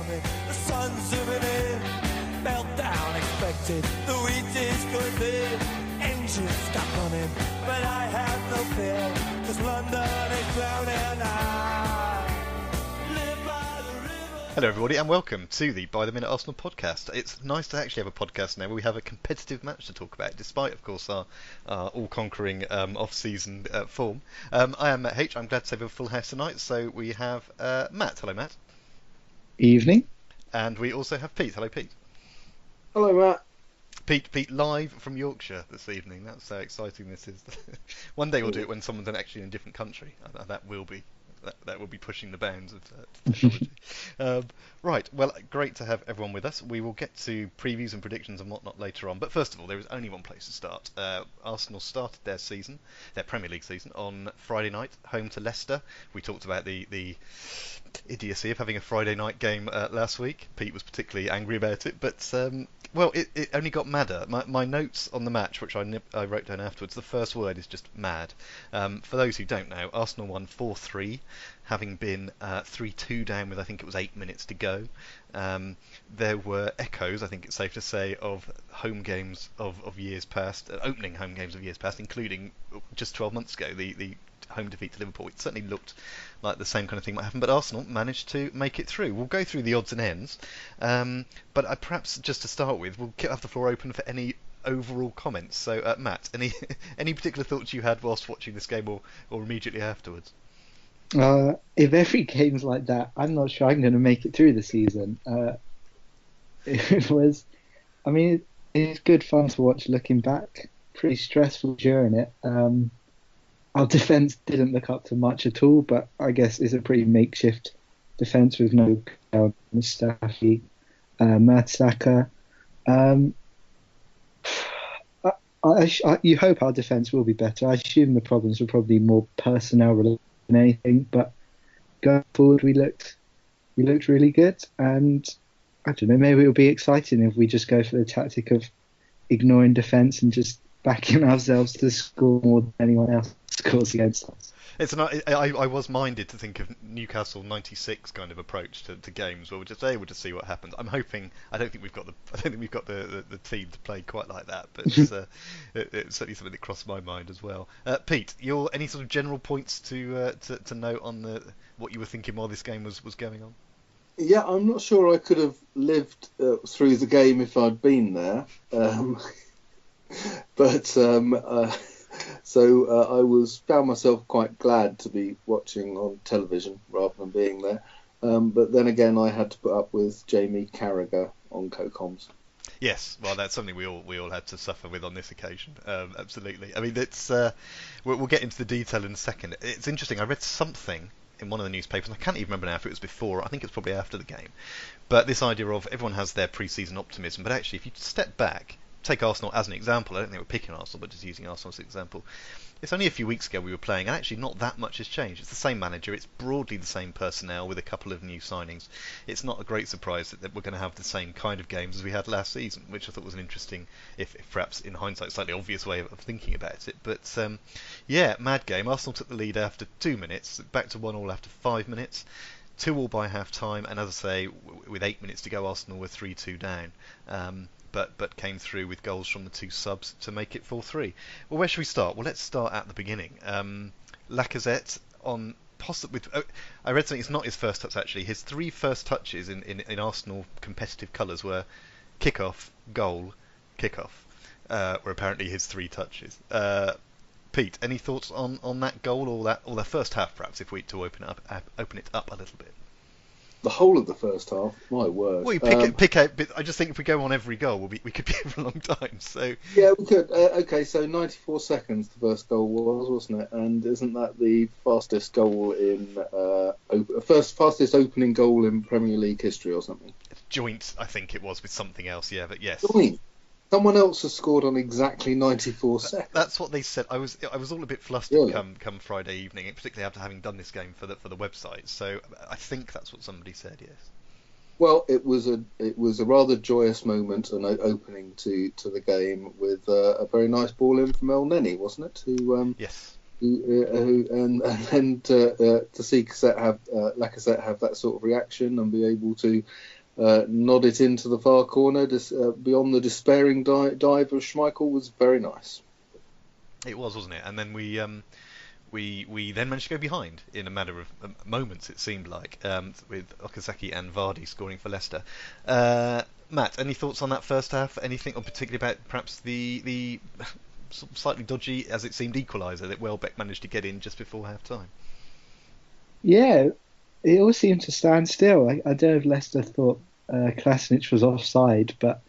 coming, the sun's zooming in, meltdown expected, the wheat is good there, engines stop running, but I have no fear, 'cause London is drowning. I live by the river. Hello everybody and welcome to the By the Minute Arsenal podcast. It's nice to actually have a podcast now where we have a competitive match to talk about, despite of course our all-conquering off-season form. I am Matt H. I'm glad to say we have a full house tonight, so we have Matt. Hello Matt. Evening. And we also have Pete. Hello Pete. Hello, Matt. Pete live from Yorkshire this evening. That's how exciting this is. One day we'll do it when someone's actually in a different country. That will be pushing the bounds of technology. Right, well, great to have everyone with us. We will get to previews and predictions and whatnot later on. But first of all, there is only one place to start. Arsenal started their Premier League season, on Friday night, home to Leicester. We talked about the idiocy of having a Friday night game last week. Pete was particularly angry about it, but it only got madder. My notes on the match, which I wrote down afterwards, the first word is just mad. For those who don't know, Arsenal won 4-3, having been 3-2 down with, I think it was 8 minutes to go. There were echoes, I think it's safe to say, of home games of years past, opening home games of years past, including just 12 months ago, the home defeat to Liverpool. It certainly looked like the same kind of thing might happen, but Arsenal managed to make it through. We'll go through the odds and ends, but perhaps just to start with, we'll have the floor open for any overall comments. So, Matt, any particular thoughts you had whilst watching this game or immediately afterwards? If every game's like that, I'm not sure I'm going to make it through the season. It's good fun to watch looking back. Pretty stressful during it. Our defence didn't look up to much at all, but I guess it's a pretty makeshift defence with no Mustafi, Madsaka. You hope our defence will be better. I assume the problems were probably more personnel related than anything, but going forward we looked really good, and I don't know, maybe it'll be exciting if we just go for the tactic of ignoring defence and just backing ourselves to score more than anyone else scores against us. I was minded to think of Newcastle '96 kind of approach to games where we're just able to see what happens. I'm hoping. I don't think we've got the team to play quite like that, but it's certainly something that crossed my mind as well. Pete, any sort of general points to note on what you were thinking while this game was going on? Yeah, I'm not sure I could have lived through the game if I'd been there, So I found myself quite glad to be watching on television rather than being there. But then again, I had to put up with Jamie Carragher on co-coms. Yes, well, that's something we all had to suffer with on this occasion. Absolutely. I mean, we'll get into the detail in a second. It's interesting. I read something in one of the newspapers, and I can't even remember now if it was before. I think it's probably after the game. But this idea of everyone has their pre-season optimism, but actually, if you step back. Take Arsenal as an example. I don't think we're picking Arsenal, but just using Arsenal as an example. It's only a few weeks ago we were playing, and actually not that much has changed. It's the same manager, it's broadly the same personnel with a couple of new signings. It's not a great surprise that we're going to have the same kind of games as we had last season, which I thought was an interesting, if perhaps in hindsight, slightly obvious way of thinking about it. But mad game. Arsenal took the lead after 2 minutes, back to 1-1 after 5 minutes. 2-2 by half time, and as I say, with 8 minutes to go, Arsenal were 3-2 down. But came through with goals from the two subs to make it 4-3. Well, where should we start? Well, let's start at the beginning. Lacazette on I read something. It's not his first touch actually. His 3 first touches in Arsenal competitive colours were kick-off, goal, kick-off. Were apparently his 3 touches. Pete, any thoughts on that goal or the first half perhaps, if we to open it up a little bit? The whole of the first half, my word. Well, you pick out, but I just think if we go on every goal, we could be here for a long time. So yeah, we could. Okay, so 94 seconds the first goal wasn't it? And isn't that the fastest goal fastest opening goal in Premier League history or something? Joint, I think it was with something else. Yeah, but yes. Joint. Someone else has scored on exactly 94 seconds. That's what they said. I was all a bit flustered come Friday evening, particularly after having done this game for the website. So I think that's what somebody said. Yes. Well, it was a rather joyous moment, an opening to the game with a very nice ball in from El Neni, wasn't it? Yes. and then to see Lacazette have that sort of reaction and be able to nod it into the far corner beyond the despairing dive of Schmeichel was very nice. It was, wasn't it? And then we then managed to go behind in a matter of moments, it seemed like, with Okazaki and Vardy scoring for Leicester. Matt, any thoughts on that first half? Anything, or particularly about perhaps the slightly dodgy, as it seemed, equaliser that Welbeck managed to get in just before half-time? Yeah, it all seemed to stand still. I don't know if Leicester thought Kolasinac was offside, but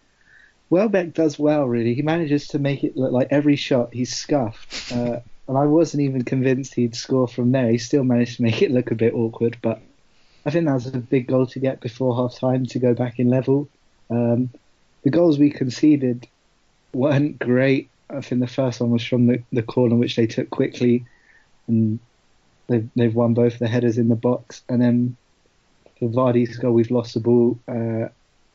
Welbeck does well, really. He manages to make it look like every shot he's scuffed. And I wasn't even convinced he'd score from there. He still managed to make it look a bit awkward, but I think that was a big goal to get before half-time to go back in level. The goals we conceded weren't great. I think the first one was from the corner, which they took quickly, and they've won both the headers in the box. And then for Vardy's goal, we've lost the ball.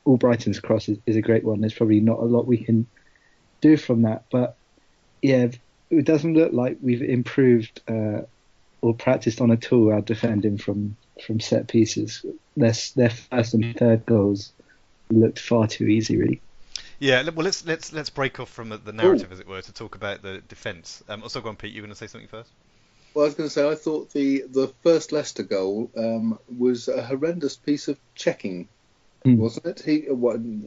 Albrighton's cross is a great one. There's probably not a lot we can do from that, but yeah, it doesn't look like we've improved or practiced on at all our defending from set pieces. Their first and third goals looked far too easy, really. Yeah, well, let's break off from the narrative, as it were, to talk about the defence. Also, go on, Pete. You were going to say something first? Well, I was going to say I thought the first Leicester goal was a horrendous piece of checking, wasn't it?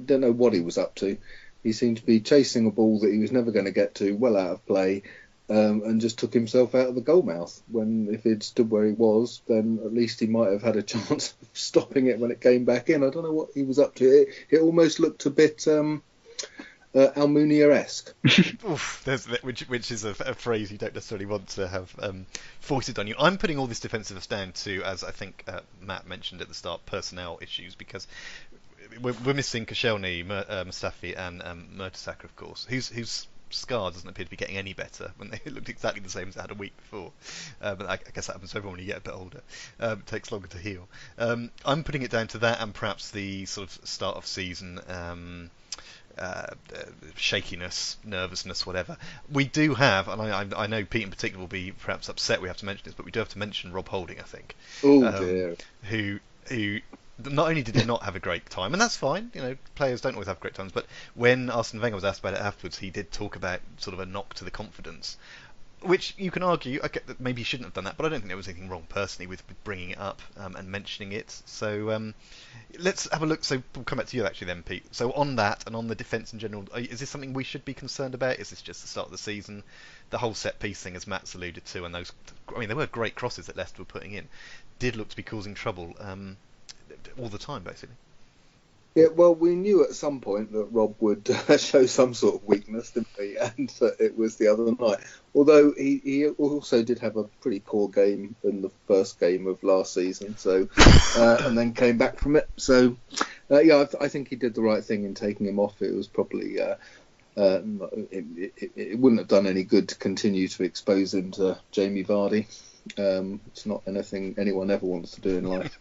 Don't know what he was up to. He seemed to be chasing a ball that he was never going to get to, well out of play, and just took himself out of the goal mouth. When if he'd stood where he was, then at least he might have had a chance of stopping it when it came back in. I don't know what he was up to. It almost looked a bit Almunia-esque. which is a phrase you don't necessarily want to have foisted on you. I'm putting all this defensiveness down to, as I think Matt mentioned at the start, personnel issues, because we're missing Koscielny, Mustafi and Mertesacker, of course, whose scar doesn't appear to be getting any better when it looked exactly the same as it had a week before. But I guess that happens to everyone when you get a bit older. It takes longer to heal. I'm putting it down to that and perhaps the sort of start of season shakiness, nervousness, whatever. We do have, and I know Pete in particular will be perhaps upset we have to mention this, but we do have to mention Rob Holding, I think. Oh dear. Who not only did he not have a great time, and that's fine, players don't always have great times, but when Arsene Wenger was asked about it afterwards, he did talk about sort of a knock to the confidence, which you can argue, okay, that maybe he shouldn't have done that, but I don't think there was anything wrong personally with bringing it up and mentioning it. So let's have a look. So we'll come back to you actually then, Pete. So on that and on the defence in general, is this something we should be concerned about? Is this just the start of the season? The whole set piece thing, as Matt's alluded to, and those, there were great crosses that Leicester were putting in, did look to be causing trouble all the time, basically. Yeah, well, we knew at some point that Rob would show some sort of weakness, didn't we? And it was the other night. Although he also did have a pretty poor game in the first game of last season, so and then came back from it. So, I think he did the right thing in taking him off. It was probably it wouldn't have done any good to continue to expose him to Jamie Vardy. It's not anything anyone ever wants to do in life,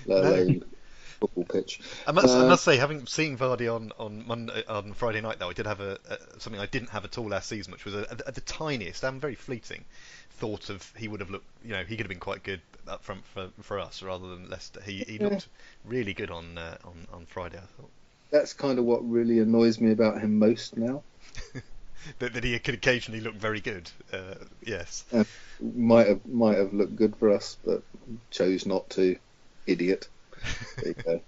let alone football pitch. I must say, having seen Vardy on Friday night, though, I did have something I didn't have at all last season, which was the tiniest and very fleeting thought of he would have looked, he could have been quite good up front for us rather than Leicester. He looked really good on Friday, I thought. That's kind of what really annoys me about him most now. that he could occasionally look very good. Yes. Might have looked good for us, but chose not to. Idiot. There you go.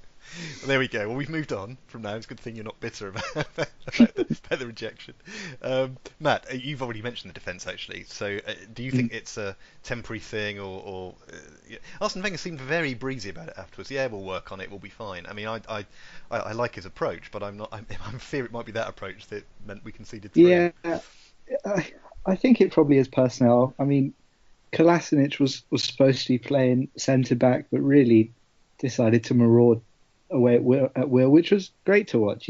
Well, there we go. Well, we've moved on from now. It's a good thing you're not bitter about the rejection. Matt, you've already mentioned the defence, actually. So do you think it's a temporary thing, or Arsene Wenger seemed very breezy about it afterwards. Yeah, we'll work on it. We'll be fine. I mean, I like his approach, but I'm fear it might be that approach that meant we conceded 3. Yeah, I think it probably is personnel. I mean, Kolasinac was supposed to be playing centre back, but really decided to maraud away at will, which was great to watch.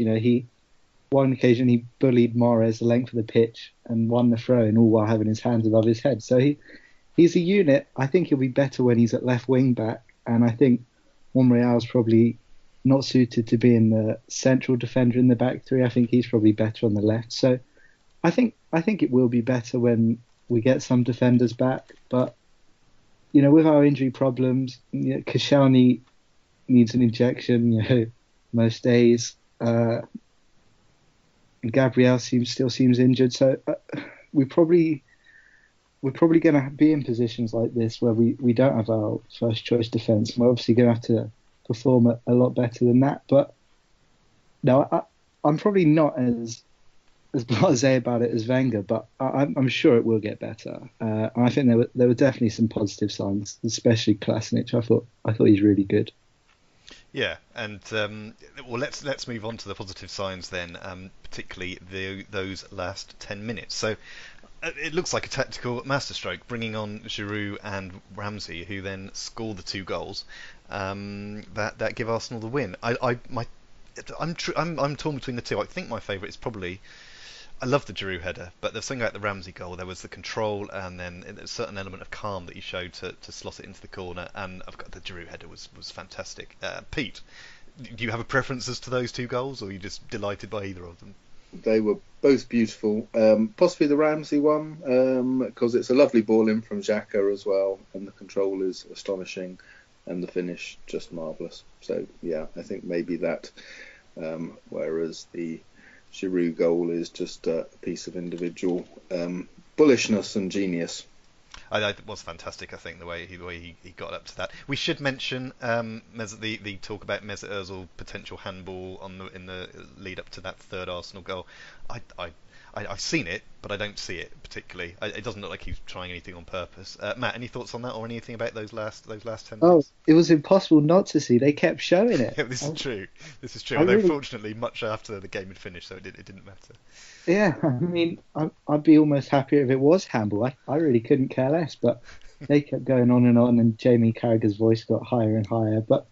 One occasion he bullied Mahrez the length of the pitch and won the throw-in, all while having his hands above his head. So he's a unit. I think he'll be better when he's at left wing back, and I think Monreal's probably not suited to being the central defender in the back three. I think he's probably better on the left. So I think it will be better when we get some defenders back. But, with our injury problems, Koscielny needs an injection, most days. Gabriel still seems injured. So we're probably going to be in positions like this where we don't have our first choice defence. We're obviously going to have to perform a lot better than that. But no, I'm probably not as blasé about it as Wenger, but I'm sure it will get better. I think there were definitely some positive signs, especially Klasnic. I thought he's really good. Yeah, and well, let's move on to the positive signs then, particularly those last 10 minutes. So it looks like a tactical masterstroke, bringing on Giroud and Ramsey, who then score the 2 goals that give Arsenal the win. I'm torn between the two. I think my favourite is probably. I love the Giroud header, but the thing about the Ramsey goal, there was the control and then a certain element of calm that he showed to slot it into the corner, and I've got the Giroud header was fantastic. Pete, do you have a preference as to those 2 goals, or are you just delighted by either of them? They were both beautiful. Possibly the Ramsey one, because it's a lovely ball in from Xhaka as well, and the control is astonishing, and the finish just marvellous. So yeah, I think maybe that. Whereas the Giroud goal is just a piece of individual bullishness and genius. It was fantastic. I think the way he got up to that. We should mention the talk about Mesut Ozil potential handball in the lead up to that third Arsenal goal. I've seen it, but I don't see it particularly. It doesn't look like he's trying anything on purpose. Matt, any thoughts on that or anything about those last 10 minutes? Oh, it was impossible not to see. They kept showing it. Yeah, this is true. Although fortunately, much after the game had finished, so it didn't matter. Yeah, I mean, I'd be almost happier if it was handball. I really couldn't care less, but they kept going on, and Jamie Carragher's voice got higher and higher. But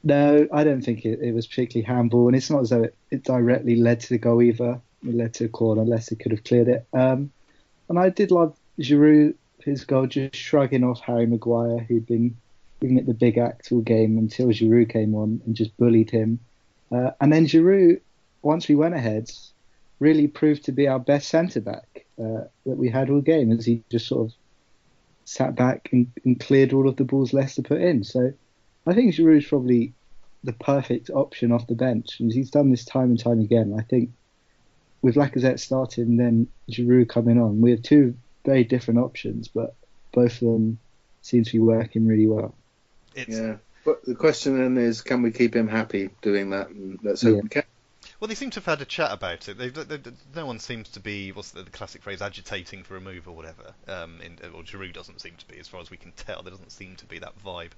no, I don't think it was particularly handball, and it's not as though it directly led to the goal either. It led to a corner, unless he could have cleared it. And I did love Giroud, his goal, just shrugging off Harry Maguire, who'd been giving it the big act all game until Giroud came on and just bullied him. And then Giroud, once we went ahead, really proved to be our best centre-back that we had all game, as he just sort of sat back and cleared all of the balls Leicester put in. So I think Giroud's probably the perfect option off the bench, and he's done this time and time again. I think with Lacazette starting and then Giroud coming on, we have 2 very different options, but both of them seem to be working really well. Yeah, but the question then is, can we keep him happy doing that? And let's hope we can. Well, they seem to have had a chat about it. No one seems to be, what's the classic phrase, agitating for a move or whatever. Or Giroud doesn't seem to be, as far as we can tell. There doesn't seem to be that vibe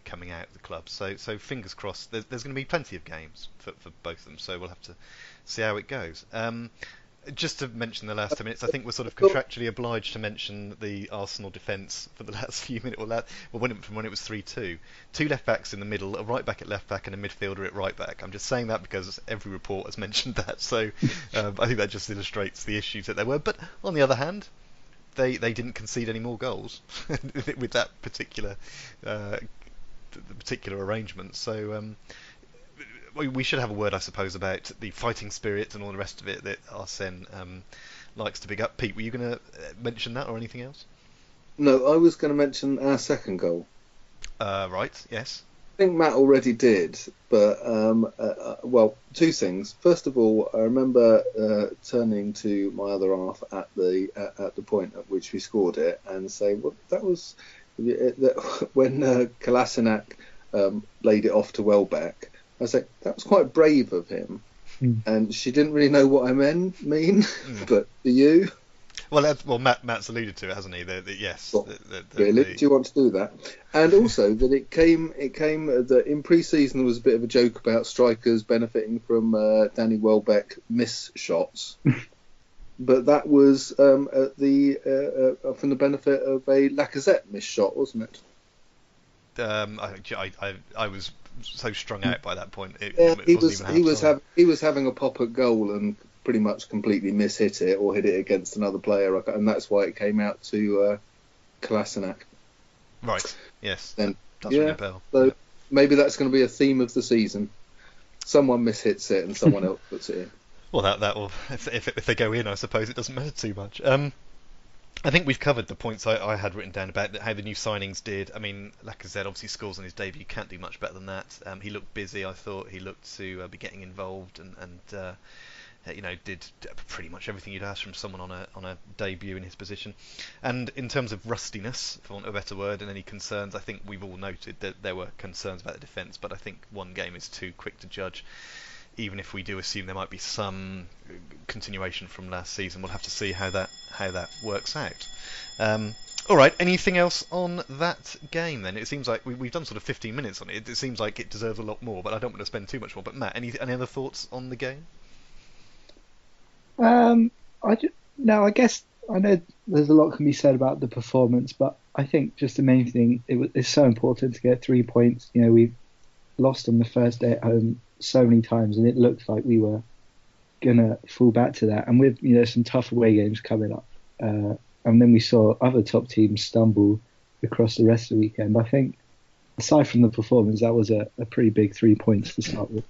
coming out of the club. So fingers crossed. There's going to be plenty of games for both of them. So we'll have to see how it goes. Just to mention the last 10 minutes, I think we're sort of contractually obliged to mention the Arsenal defence for the last few minutes, when it was 3-2. 2 left backs in the middle, a right back at left back, and a midfielder at right back. I'm just saying that because every report has mentioned that, so I think that just illustrates the issues that there were. But on the other hand, they didn't concede any more goals with that particular arrangement. So. We should have a word, I suppose, about the fighting spirit and all the rest of it that Arsene likes to big up. Pete, were you going to mention that or anything else? No, I was going to mention our second goal. Right, yes. I think Matt already did, but, 2 things. First of all, I remember turning to my other half at the point at which we scored it and saying, well, that was when Kolasinac laid it off to Welbeck. I was like, that was quite brave of him. And she didn't really know what I mean, but do you? Well, Matt's alluded to it, hasn't he? Yes. Really? Do you want to do that? And also that it came that in pre-season there was a bit of a joke about strikers benefiting from Danny Welbeck miss shots. But that was from the benefit of a Lacazette miss shot, wasn't it? I was so strung out by that point. He was having a pop at goal and pretty much completely mishit it or hit it against another player, and that's why it came out to Kolasinac. Right. Yes. And that's ring a bell. So maybe that's going to be a theme of the season. Someone mishits it and someone else puts it in. Well, that will if they go in, I suppose it doesn't matter too much. I think we've covered the points I had written down about how the new signings did. I mean, Lacazette obviously scores on his debut. Can't do much better than that. He looked busy. I thought he looked to be getting involved and did pretty much everything you'd ask from someone on a debut in his position. And in terms of rustiness, for want of a better word, and any concerns, I think we've all noted that there were concerns about the defence. But I think one game is too quick to judge. Even if we do assume there might be some continuation from last season, we'll have to see how that works out. All right, anything else on that game then? It seems like we've done sort of 15 minutes on it. It seems like it deserves a lot more, but I don't want to spend too much more. But Matt, any other thoughts on the game? No, I guess I know there's a lot can be said about the performance, but I think just the main thing, it's so important to get 3 points. We lost on the first day at home so many times, and it looked like we were gonna fall back to that. And with some tough away games coming up, and then we saw other top teams stumble across the rest of the weekend. I think aside from the performance, that was a pretty big 3 points to start with.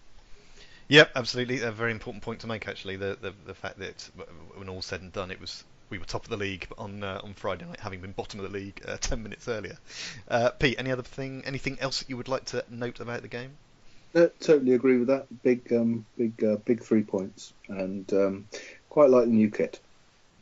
Yep, absolutely. A very important point to make, actually. The fact that when all said and done, we were top of the league on Friday night, having been bottom of the league 10 minutes earlier. Pete, anything else that you would like to note about the game? Totally agree with that. Big 3 points, and quite like the new kit.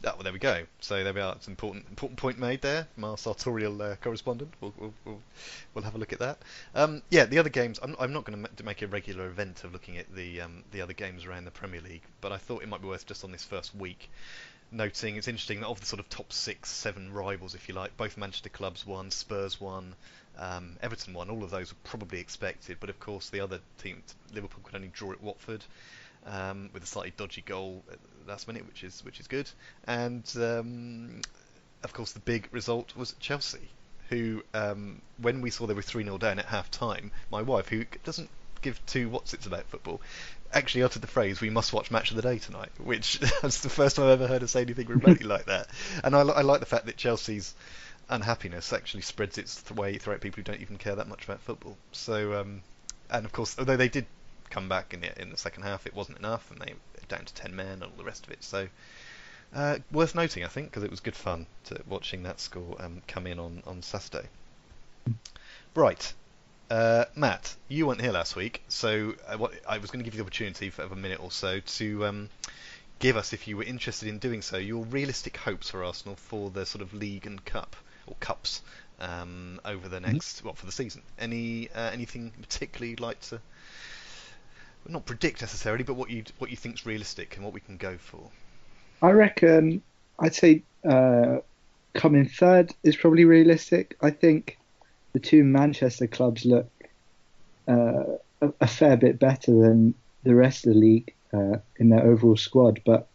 Oh, well, there we go. So there we are. It's an important point made there from our sartorial correspondent. We'll have a look at that. The other games. I'm not going to make a regular event of looking at the other games around the Premier League, but I thought it might be worth just on this first week noting. It's interesting that of the sort of top 6-7 rivals, if you like, both Manchester clubs won, Spurs won, Everton won. All of those were probably expected, but of course the other team, Liverpool, could only draw at Watford. With a slightly dodgy goal at the last minute, which is good, and of course the big result was Chelsea, who when we saw they were 3-0 down at half time, my wife, who doesn't give two whatsits about football, actually uttered the phrase, "We must watch Match of the Day tonight," which was the first time I've ever heard her say anything remotely like that. And I like the fact that Chelsea's unhappiness actually spreads its way throughout people who don't even care that much about football. So and of course, although they did come back in the second half, it wasn't enough, and they were down to 10 men and all the rest of it. So worth noting, I think, because it was good fun watching that score come in on Saturday. Right, Matt, you weren't here last week, so I was going to give you the opportunity for a minute or so to give us, if you were interested in doing so, your realistic hopes for Arsenal for the sort of league and cup or cups over the next for the season. Anything particularly you'd like to? Not predict necessarily, but what you think's realistic and what we can go for. I reckon I'd say coming third is probably realistic. I think the two Manchester clubs look a fair bit better than the rest of the league in their overall squad, but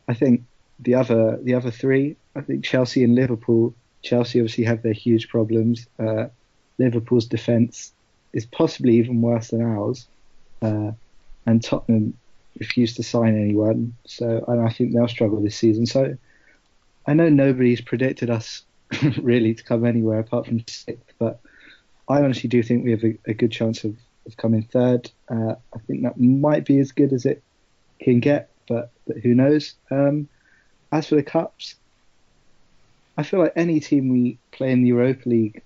I think the other three, I think Chelsea and Liverpool. Chelsea obviously have their huge problems. Liverpool's defence is possibly even worse than ours. And Tottenham refused to sign anyone, and I think they'll struggle this season. So I know nobody's predicted us really to come anywhere apart from sixth, but I honestly do think we have a good chance of coming third. I think that might be as good as it can get, but who knows? As for the cups, I feel like any team we play in the Europa League,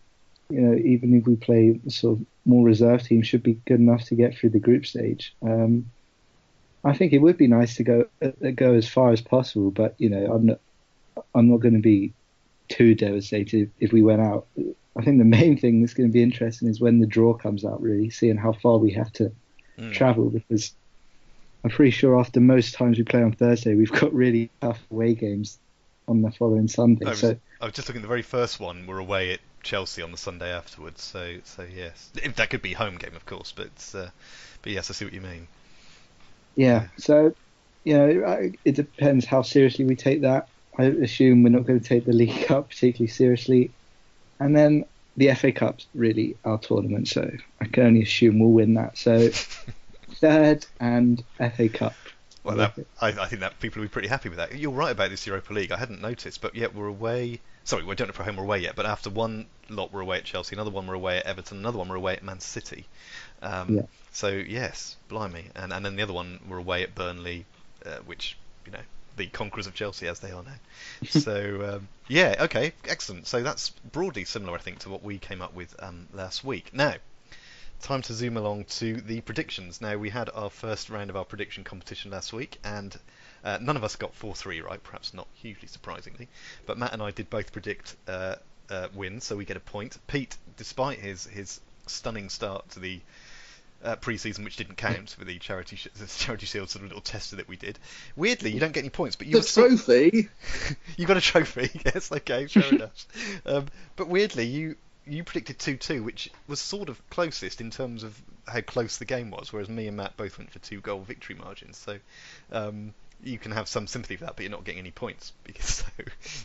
even if we play sort of more reserve team, should be good enough to get through the group stage. I think it would be nice to go as far as possible, but I'm not going to be too devastated if we went out. I think the main thing that's going to be interesting is when the draw comes out, really seeing how far we have to travel, because I'm pretty sure after most times we play on Thursday, we've got really tough away games on the following Sunday. I was just looking at the very first one. We're away at Chelsea on the Sunday afterwards, so yes, that could be home game, of course, but yes, I see what you mean. Yeah, so it depends how seriously we take that. I assume we're not going to take the League Cup particularly seriously, and then the FA Cup's really our tournament, so I can only assume we'll win that. So third and FA Cup. Well, I think that people will be pretty happy with that. You're right about this Europa League. I hadn't noticed, but yet we're away. Sorry, we don't know if we're home or away yet, but after one lot we're away at Chelsea, another one we're away at Everton, another one we're away at Man City. So yes, blimey, and then the other one we're away at Burnley, which the conquerors of Chelsea as they are now. So yeah, okay, excellent. So that's broadly similar, I think, to what we came up with last week. Now, time to zoom along to the predictions. Now, we had our first round of our prediction competition last week, and none of us got 4-3 right, perhaps not hugely surprisingly, but Matt and I did both predict wins, so we get a point. Pete, despite his stunning start to the pre-season, which didn't count for the charity shield sort of little tester that we did. Weirdly, you don't get any points, but you The trophy. You got a trophy. Yes, okay, fair enough. But weirdly, you predicted 2-2, which was sort of closest in terms of how close the game was, whereas me and Matt both went for 2-goal victory margins. So you can have some sympathy for that, but you're not getting any points because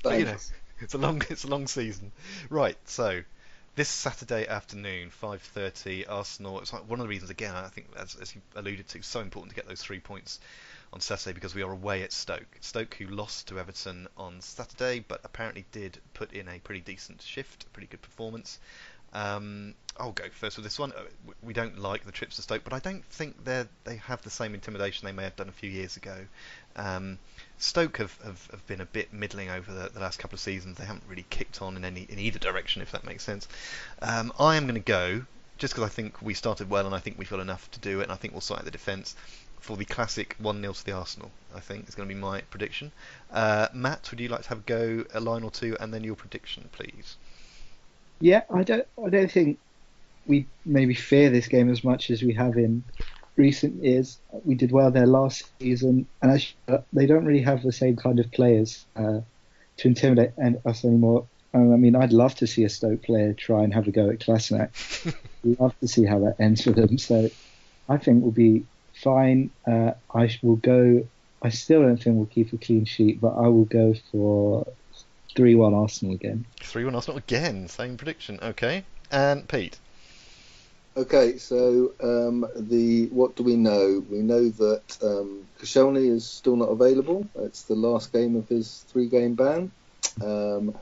but, you know, it's a long season. Right, so this Saturday afternoon, 5:30, Arsenal. It's like one of the reasons, again, I think, as you alluded to, so important to get those 3 points on Saturday because we are away at Stoke. Stoke, who lost to Everton on Saturday, but apparently did put in a pretty decent shift, a pretty good performance. I'll go first with this one. We don't like the trips to Stoke, but I don't think they have the same intimidation they may have done a few years ago. Stoke have been a bit middling over the last couple of seasons. They haven't really kicked on in either direction, if that makes sense. I am going to go, just because I think we started well and I think we've got enough to do it, and I think we'll sort out the defence, for the classic 1-0 to the Arsenal, I think, is going to be my prediction. Matt, would you like to have a go, a line or two, and then your prediction, please? Yeah, I don't think we maybe fear this game as much as we have in recent years. We did well there last season, and actually, they don't really have the same kind of players to intimidate us anymore. I mean, I'd love to see a Stoke player try and have a go at Kolasinac. Love to see how that ends for them. So I think we'll be fine. I will go. I still don't think we'll keep a clean sheet, but I will go for 3-1 Arsenal again. 3-1 Arsenal again. Same prediction. Okay. And Pete. Okay, so what do we know? We know that Koscielny is still not available. It's the last game of his 3-game ban. But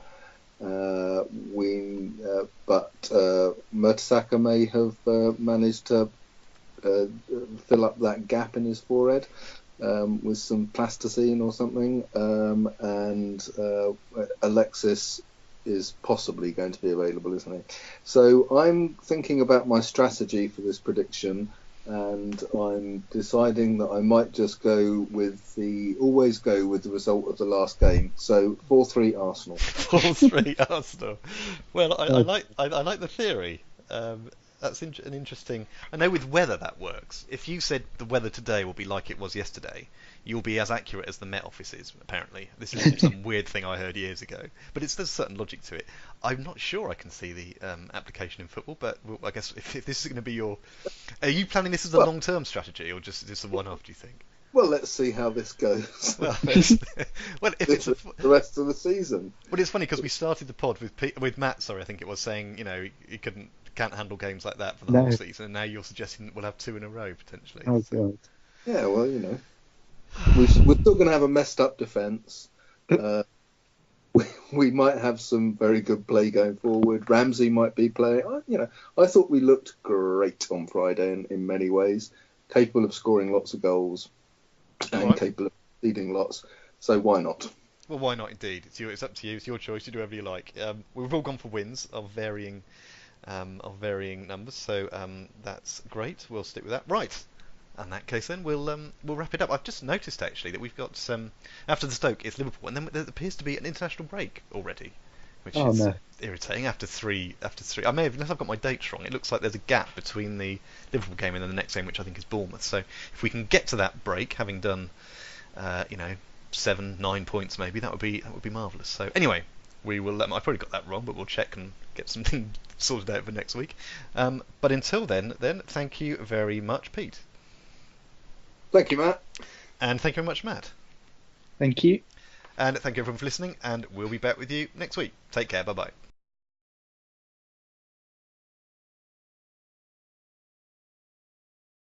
Mertesacker may have managed to fill up that gap in his forehead with some plasticine or something, and Alexis is possibly going to be available, isn't he? So I'm thinking about my strategy for this prediction, and I'm deciding that I might just always go with the result of the last game. So 4-3 Arsenal. 4-3 Arsenal. Well, I like the theory. That's an interesting. I know with weather that works. If you said the weather today will be like it was yesterday, you'll be as accurate as the Met Office is. Apparently, this is some weird thing I heard years ago, but there's certain logic to it. I'm not sure I can see the application in football, but I guess if this is going to be are you planning this as a long-term strategy or just a one-off? Do you think? Well, let's see how this goes. Well, if it's the rest of the season. Well, it's funny because we started the pod with Matt. Sorry, I think it was saying he can't handle games like that for the whole season, and now you're suggesting that we'll have 2 in a row potentially. Oh God. Yeah, well, we're still going to have a messed up defence. We might have some very good play going forward. Ramsey might be playing. I thought we looked great on Friday in many ways, capable of scoring lots of goals and capable of leading lots. So why not? Well, why not indeed? It's up to you. It's your choice. You do whatever you like. We've all gone for wins of varying numbers, so that's great. We'll stick with that. Right. In that case, then we'll wrap it up. I've just noticed actually that we've got after the Stoke, it's Liverpool, and then there appears to be an international break already, which is irritating. After three, I may have, unless I've got my dates wrong. It looks like there's a gap between the Liverpool game and then the next game, which I think is Bournemouth. So if we can get to that break, having done 7-9 points, maybe that would be marvellous. So anyway, we will. I've probably got that wrong, but we'll check and get something sorted out for next week. But until then, thank you very much, Pete. Thank you, Matt. And thank you very much, Matt. Thank you. And thank you everyone for listening, and we'll be back with you next week. Take care. Bye-bye.